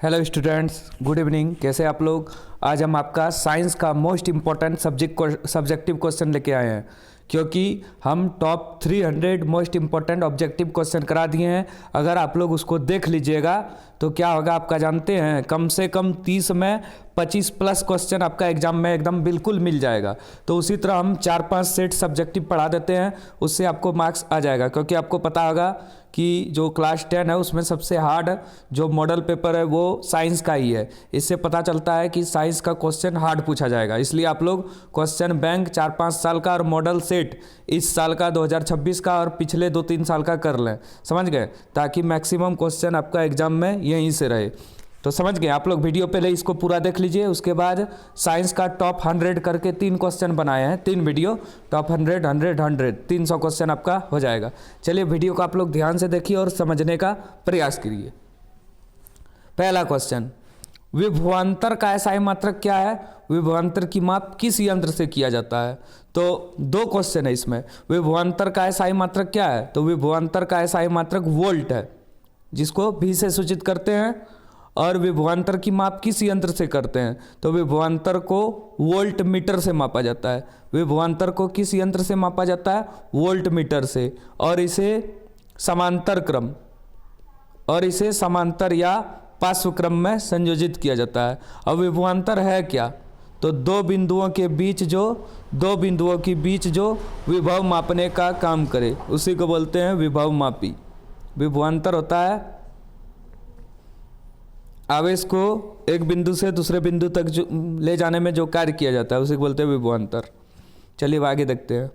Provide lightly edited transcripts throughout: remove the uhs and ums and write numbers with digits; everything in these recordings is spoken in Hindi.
Hello students, good evening. कैसे आप लोग? आज हम आपका साइंस का मोस्ट इम्पॉर्टेंट सब्जेक्टिव क्वेश्चन लेके आए हैं, क्योंकि हम top 300 most important objective question करा दिए हैं। अगर आप लोग उसको देख लीजिएगा तो क्या होगा आपका जानते हैं, कम से कम 30 में 25 प्लस क्वेश्चन आपका एग्जाम में एकदम बिल्कुल मिल जाएगा। तो उसी तरह हम 4-5 सेट सब्जेक्टिव पढ़ा देते हैं, उससे आपको मार्क्स आ जाएगा। क्योंकि आपको पता होगा कि जो क्लास 10 है उसमें सबसे हार्ड जो मॉडल पेपर है वो साइंस का ही है। इससे पता चलता है कि साइंस का क्वेश्चन हार्ड पूछा जाएगा। इसलिए आप लोग क्वेश्चन बैंक 4-5 साल का और मॉडल सेट इस साल का 2026 का और पिछले 2-3 साल का कर लें, समझ गए, ताकि मैक्सिमम क्वेश्चन आपका एग्जाम में यहीं से रहे। तो समझ गए आप लोग। वीडियो पहले इसको पूरा देख लीजिए, उसके बाद साइंस का टॉप 100 करके 3 क्वेश्चन बनाए हैं, 3 वीडियो, टॉप 100 100 100 300 क्वेश्चन आपका हो जाएगा। चलिए वीडियो को आप लोग ध्यान से देखिए और समझने का प्रयास करिए। पहला क्वेश्चन, विभवांतर का एसआई मात्रक क्या है? विभवांतर की माप किस यंत्र से किया जाता है? तो 2 क्वेश्चन है इसमें। विभवांतर का एसआई मात्रक क्या है? तो विभवांतर का एसआई मात्रक वोल्ट है, जिसको भी से सूचित करते हैं। और विभवांतर की माप किस यंत्र से करते हैं? तो विभवांतर को वोल्ट मीटर से मापा जाता है। विभवांतर को किस यंत्र से मापा जाता है? वोल्ट मीटर से। और इसे समांतर या पार्श्व क्रम में संयोजित किया जाता है। अब विभवांतर है क्या? तो दो बिंदुओं के बीच जो विभव मापने का काम करे उसी को बोलते हैं विभव मापी। विभवांतर होता है आवेश को एक बिंदु से दूसरे बिंदु तक जो ले जाने में जो कार्य किया जाता है उसे बोलते हैं विभवांतर। चलिए आगे देखते हैं।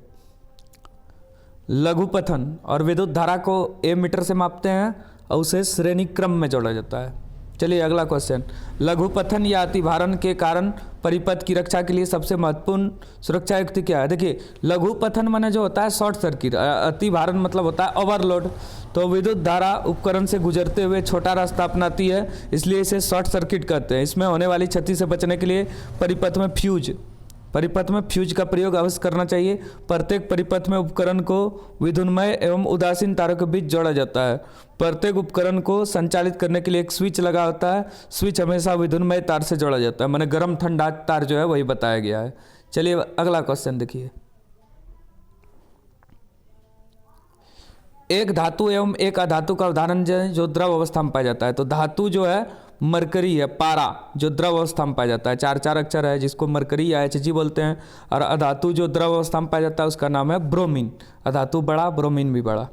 लघुपथन और विद्युत धारा को ए मीटर से मापते हैं और उसे श्रेणी क्रम में जोड़ा जाता है। चलिए अगला क्वेश्चन, लघुपथन या अतिभारण के कारण परिपथ की रक्षा के लिए सबसे महत्वपूर्ण सुरक्षा युक्ति क्या है? देखिए, लघुपथन माने जो होता है शॉर्ट सर्किट, अतिभारण मतलब होता है ओवरलोड। तो विद्युत धारा उपकरण से गुजरते हुए छोटा रास्ता अपनाती है, इसलिए इसे शॉर्ट सर्किट कहते हैं। इसमें होने वाली क्षति से बचने के लिए परिपथ में फ्यूज का प्रयोग अवश्य करना चाहिए। प्रत्येक परिपथ में उपकरण को विद्युन्मय एवं उदासीन तारों के बीच जोड़ा जाता है। प्रत्येक उपकरण को संचालित करने के लिए एक स्विच लगा होता है। स्विच हमेशा विद्युन्मय तार से जोड़ा जाता है, माने गर्म ठंडा तार जो है वही बताया गया है। चलिए अगला क्वेश्चन देखिए। एक धातु एवं एक अधातु का उदाहरण जो द्रव अवस्था में पाया जाता है। तो धातु जो है मरकरी है, पारा जो द्रव अवस्था में पाया जाता है, 4 अक्षर है जिसको मरकरी या Hg बोलते हैं। और अधातु जो द्रव अवस्था में पाया जाता है उसका नाम है ब्रोमीन। अधातु बड़ा, ब्रोमीन भी बड़ा।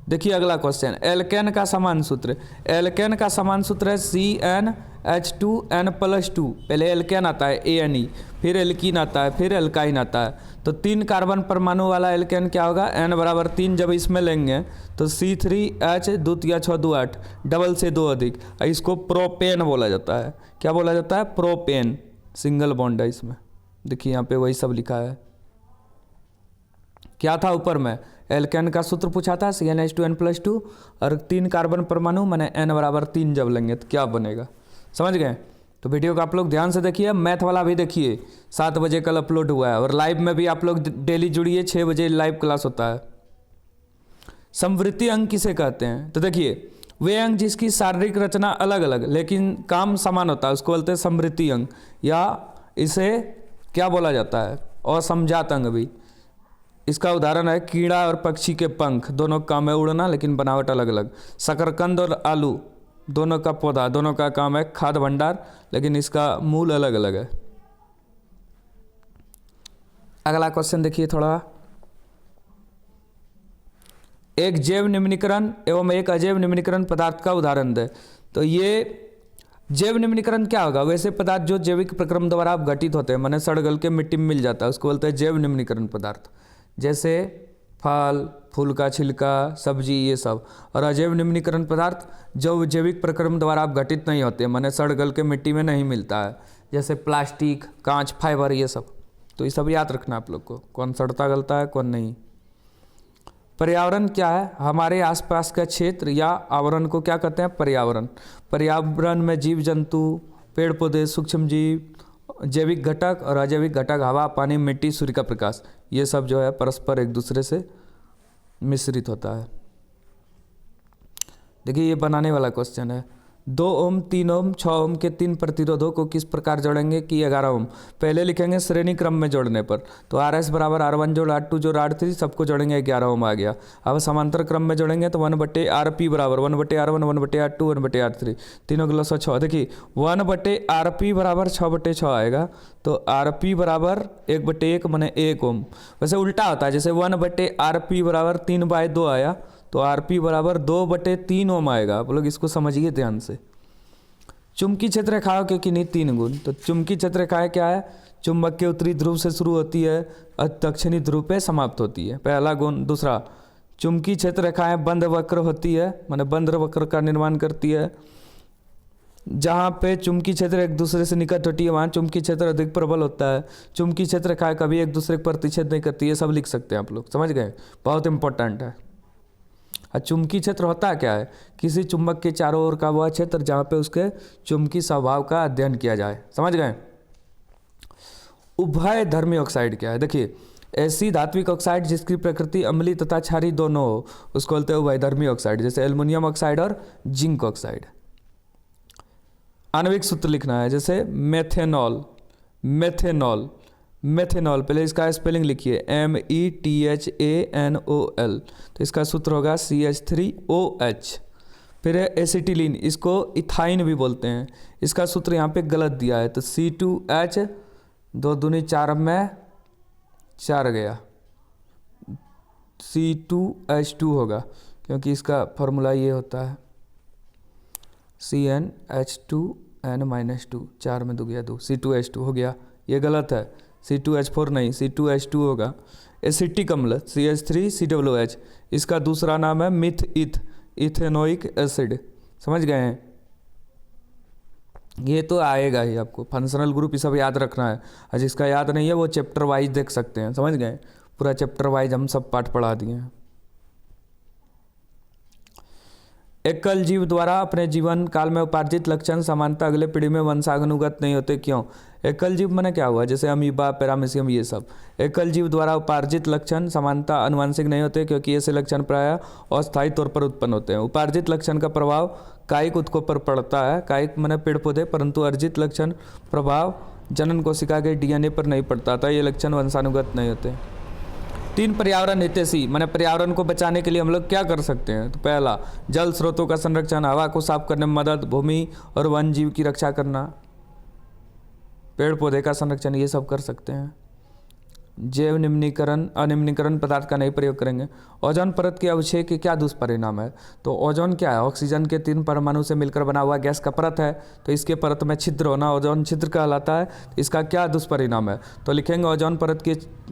देखिए अगला क्वेश्चन, एल्केन का समान सूत्र। एल्केन का समान सूत्र है CnH2n+2। पहले एल्केन आता है ANE, फिर एल्कीन आता है, फिर एल्काइन आता है। तो 3 कार्बन परमाणु वाला एल्केन क्या होगा? n बराबर 3 जब इसमें लेंगे तो C3H 2 × 6 = 8, डबल से 2 अधिक। इसको प्रोपेन बोला जाता है। क्या बोला जाता है? प्रोपेन। सिंगल बॉन्ड है इसमें। देखिए यहाँ पे वही सब लिखा है। क्या था ऊपर में? एल्केन का सूत्र पूछा था CnH2n+2 और 3 कार्बन परमाणु माने n बराबर 3 जब लेंगे तो क्या बनेगा, समझ गए? तो वीडियो को आप लोग ध्यान से देखिए, मैथ वाला भी देखिए। 7 बजे कल अपलोड हुआ है और लाइव में भी आप लोग डेली जुड़िए, 6 बजे लाइव क्लास होता है। समवृत्ति अंग किसे कहते हैं? तो देखिए, वे अंग जिसकी शारीरिक रचना अलग अलग लेकिन काम समान होता है उसको बोलते हैं समवृत्ति अंग, या इसे क्या बोला जाता है? असमजात अंग भी। इसका उदाहरण है कीड़ा और पक्षी के पंख, दोनों काम है उड़ना लेकिन बनावट अलग अलग। शकरकंद और आलू दोनों का पौधा, दोनों का काम है खाद्य भंडार, लेकिन इसका मूल अलग अलग है। अगला क्वेश्चन देखिए थोड़ा, एक जैव निम्नीकरण एवं एक अजैव निम्नीकरण पदार्थ का उदाहरण दे। तो ये जैव निम्नीकरण क्या होगा? वैसे पदार्थ जो जैविक प्रक्रम द्वारा घटित होते हैं, माने सड़ गल के मिट्टी में मिल जाता है, उसको बोलते हैं जैव निम्नीकरण पदार्थ, जैसे फल, फूल का छिलका, सब्जी, ये सब। और अजैव निम्नीकरण पदार्थ जो जैविक प्रक्रम द्वारा घटित नहीं होते, माने सड़ गल के मिट्टी में नहीं मिलता है, जैसे प्लास्टिक, कांच, फाइबर, ये सब। तो ये सब याद रखना आप लोग को, कौन सड़ता गलता है कौन नहीं। पर्यावरण क्या है? हमारे आसपास का क्षेत्र या आवरण को क्या कहते हैं? पर्यावरण। पर्यावरण में जीव जंतु, पेड़ पौधे, सूक्ष्म जीव, जैविक घटक और अजैविक घटक, हवा, पानी, मिट्टी, सूर्य का प्रकाश, ये सब जो है परस्पर एक दूसरे से मिश्रित होता है। देखिए ये बनाने वाला क्वेश्चन है। 2 ओम, 3 ओम, 6 ओम के 3 प्रतिरोधों को किस प्रकार जोड़ेंगे कि 11 ओम। पहले लिखेंगे श्रेणी क्रम में जोड़ने पर, तो आर एस बराबर R1 जोड़ R2 जोड़ R3 सबको जोड़ेंगे 11 ओम आ गया। अब समांतर क्रम में जोड़ेंगे तो 1/RP बराबर 1/R1 1/R2 1/R3, तीनों के लसागु 6। देखिए 1/RP बराबर 6/6 आएगा, तो RP बराबर 1/1 माने 1 ओम। वैसे उल्टा होता है, जैसे 1/RP बराबर 3/2 आया, तो RP बराबर 2/3 ओम आएगा। आप लोग इसको समझिए ध्यान से। चुंबकीय क्षेत्र रेखाओं के किन्हीं 3 गुण। तो चुंबकीय क्षेत्र रेखाएं क्या है? चुंबक के उत्तरी ध्रुव से शुरू होती है और दक्षिणी ध्रुव पे समाप्त होती है, पहला गुण। दूसरा, चुंबकीय क्षेत्र रेखाएं बंद वक्र होती है, माने बंद वक्र का निर्माण करती है। जहाँ पे चुंबकीय क्षेत्र एक दूसरे से निकट होती है वहाँ चुंबकीय क्षेत्र अधिक प्रबल होता है। चुंबकीय क्षेत्र रेखाएं कभी एक दूसरे को प्रतिच्छेद नहीं करती, ये सब लिख सकते हैं आप लोग, समझ गए? बहुत इंपॉर्टेंट है। चुंबकीय क्षेत्र होता क्या है? किसी चुंबक के चारों ओर का वह क्षेत्र जहाँ पे उसके चुंबकीय स्वभाव का अध्ययन किया जाए, समझ गए? उभय धर्मी ऑक्साइड क्या है? देखिए, ऐसी धात्विक ऑक्साइड जिसकी प्रकृति अम्लीय तथा क्षारीय दोनों हो उसको बोलते हैं उभयधर्मी ऑक्साइड, जैसे एल्युमिनियम ऑक्साइड और जिंक ऑक्साइड। आणविक सूत्र लिखना है, जैसे मेथेनॉल, मेथेनॉल, मेथेनॉल, पहले इसका स्पेलिंग लिखिए METHANOL, तो इसका सूत्र होगा CH3OH। फिर है एसिटिलीन, इसको इथाइन भी बोलते हैं, इसका सूत्र यहाँ पे गलत दिया है, तो C2H 2 दूनी 4 में 4 गया, C2H2 होगा, क्योंकि इसका फॉर्मूला ये होता है CnH2n-2, 4 में 2 गया 2, C2H2 हो गया, ये गलत है, C2H4 नहीं, C2H2 होगा। एसिटिक अम्ल CH3COOH, इसका दूसरा नाम है इथेनोइक एसिड, समझ गए हैं? ये तो आएगा ही आपको, फंक्शनल ग्रुप ये सब याद रखना है, और जिसका याद नहीं है वो चैप्टर वाइज देख सकते हैं, समझ गए? पूरा चैप्टर वाइज हम सब पाठ पढ़ा दिए हैं। एकल जीव द्वारा अपने जीवन काल में उपार्जित लक्षण समानता अगले पीढ़ी में वंशानुगत नहीं होते, क्यों? एकल जीव माने क्या हुआ? जैसे अमीबा, पैरामीशियम, ये सब एकल जीव द्वारा उपार्जित लक्षण समानता आनुवंशिक नहीं होते, क्योंकि ऐसे लक्षण प्रायः अस्थायी तौर पर उत्पन्न होते हैं। उपार्जित लक्षण का प्रभाव कायिक उत्कों पर पड़ता है, कायिक माने पेड़ पौधे, परंतु अर्जित लक्षण प्रभाव जनन कोशिका के DNA पर नहीं पड़ता था, ये लक्षण वंशानुगत नहीं होते। 3 पर्यावरण हितैषी माने पर्यावरण को बचाने के लिए हम लोग क्या कर सकते हैं? तो पहला, जल स्रोतों का संरक्षण, हवा को साफ करने में मदद, भूमि और वन जीव की रक्षा करना, पेड़ पौधे का संरक्षण, ये सब कर सकते हैं। जैव निम्नीकरण, अनिम्नीकरण पदार्थ का नहीं प्रयोग करेंगे। ओजोन परत के अवक्षय के क्या दुष्परिणाम है? तो ओजोन क्या है? ऑक्सीजन के 3 परमाणु से मिलकर बना हुआ गैस का परत है, तो इसके परत में छिद्र होना ओजोन छिद्र कहलाता है। इसका क्या दुष्परिणाम है? तो लिखेंगे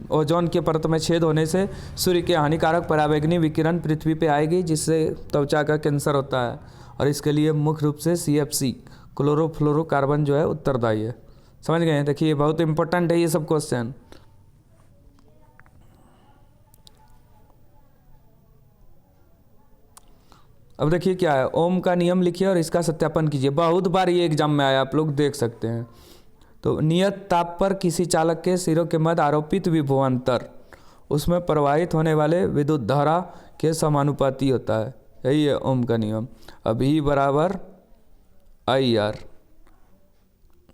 ओजोन के परत में छेद होने से सूर्य के हानिकारक पराबैंगनी विकिरण पृथ्वी पे आएगी, जिससे त्वचा का कैंसर होता है, और इसके लिए मुख्य रूप से CFC क्लोरोफ्लोरोकार्बन जो है उत्तरदायी है, समझ गए? देखिए बहुत इंपॉर्टेंट है ये सब क्वेश्चन। अब देखिए क्या है, ओम का नियम लिखिए और इसका सत्यापन कीजिए, बहुत बार ये एग्जाम में आया, आप लोग देख सकते हैं। तो नियत ताप पर किसी चालक के सिरों के मध्य आरोपित विभवांतर उसमें प्रवाहित होने वाले विद्युत धारा के समानुपाती होता है, यही है ओम का नियम। अब V बराबर IR,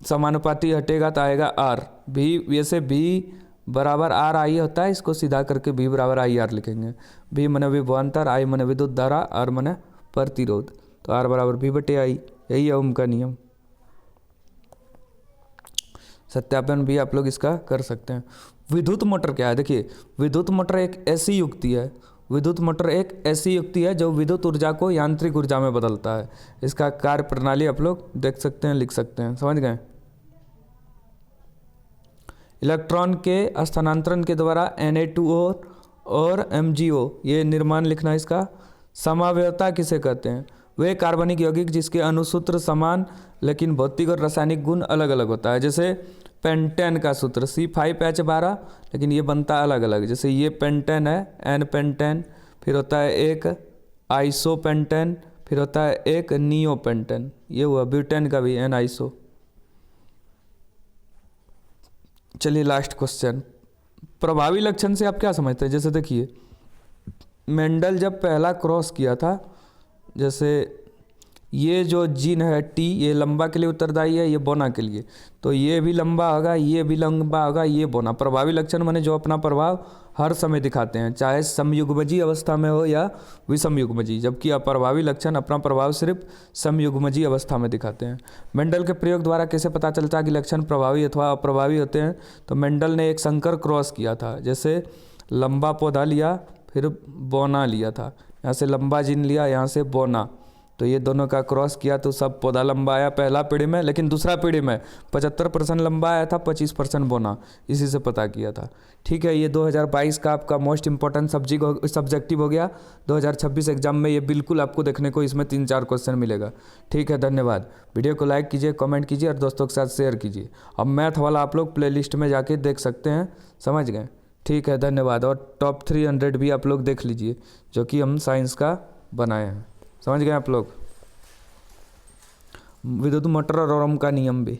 समानुपाती हटेगा तो आएगा R। V वैसे V बराबर RI होता है, इसको सीधा करके V बराबर IR लिखेंगे। V माने विभवांतर, I माने विद्युत धारा, R माने प्रतिरोध, तो R बराबर V/I, यही है ओम का नियम। सत्यापन भी आप लोग इसका कर सकते हैं। विद्युत मोटर क्या है? देखिए, विद्युत मोटर एक ऐसी युक्ति है, विद्युत मोटर एक ऐसी युक्ति है जो विद्युत ऊर्जा को यांत्रिक ऊर्जा में बदलता है। इसका कार्य प्रणाली आप लोग देख सकते हैं, लिख सकते हैं, समझ गए? इलेक्ट्रॉन के स्थानांतरण के द्वारा Na2O और MgO, ये निर्माण लिखना है इसका। समावयवता किसे कहते हैं? वे कार्बनिक यौगिक जिसके अणुसूत्र समान लेकिन भौतिक और रासायनिक गुण अलग अलग होता है। जैसे पेंटेन का सूत्र C5H12, लेकिन ये बनता अलग अलग, जैसे ये पेंटेन है N पेंटेन, फिर होता है एक आइसोपेंटेन, फिर होता है एक नियोपेंटेन, ये हुआ। ब्यूटेन का भी N आइसो। चलिए लास्ट क्वेश्चन, प्रभावी लक्षण से आप क्या समझते हैं? जैसे देखिए, मेंडल जब पहला क्रॉस किया था, जैसे ये जो जीन है टी, ये लंबा के लिए उत्तरदायी है, ये बोना के लिए। तो ये भी लंबा होगा, ये भी लंबा होगा, ये बोना। प्रभावी लक्षण माने जो अपना प्रभाव हर समय दिखाते हैं, चाहे समयुग्मजी अवस्था में हो या विषमयुग्मजी, जबकि अप्रभावी लक्षण अपना प्रभाव सिर्फ समयुग्मजी अवस्था में दिखाते हैं। मेंडल के प्रयोग द्वारा कैसे पता चलता है कि लक्षण प्रभावी अथवा अप्रभावी होते हैं? तो मेंडल ने एक संकर क्रॉस किया था, जैसे लंबा पौधा लिया फिर बोना लिया था, यहाँ से लंबा जीन लिया, यहाँ से बोना, तो ये दोनों का क्रॉस किया तो सब पौधा लंबा आया पहला पीढ़ी में, लेकिन दूसरा पीढ़ी में 75% लंबा आया था, 25% बोना, इसी से पता किया था। ठीक है, ये 2022 का आपका मोस्ट इंपॉर्टेंट सब्जेक्टिव हो गया। 2026 एग्जाम में ये बिल्कुल आपको देखने को इसमें 3-4 क्वेश्चन मिलेगा। ठीक है, धन्यवाद। वीडियो को लाइक कीजिए, कमेंट कीजिए और दोस्तों के साथ शेयर कीजिए। अब मैथ वाला आप लोग प्लेलिस्ट में जाके देख सकते हैं, समझ गए? ठीक है, धन्यवाद। और टॉप 300 भी आप लोग देख लीजिए जो कि हम साइंस का बनाए हैं, समझ गए आप लोग? विद्युत मोटर और ओम का नियम भी।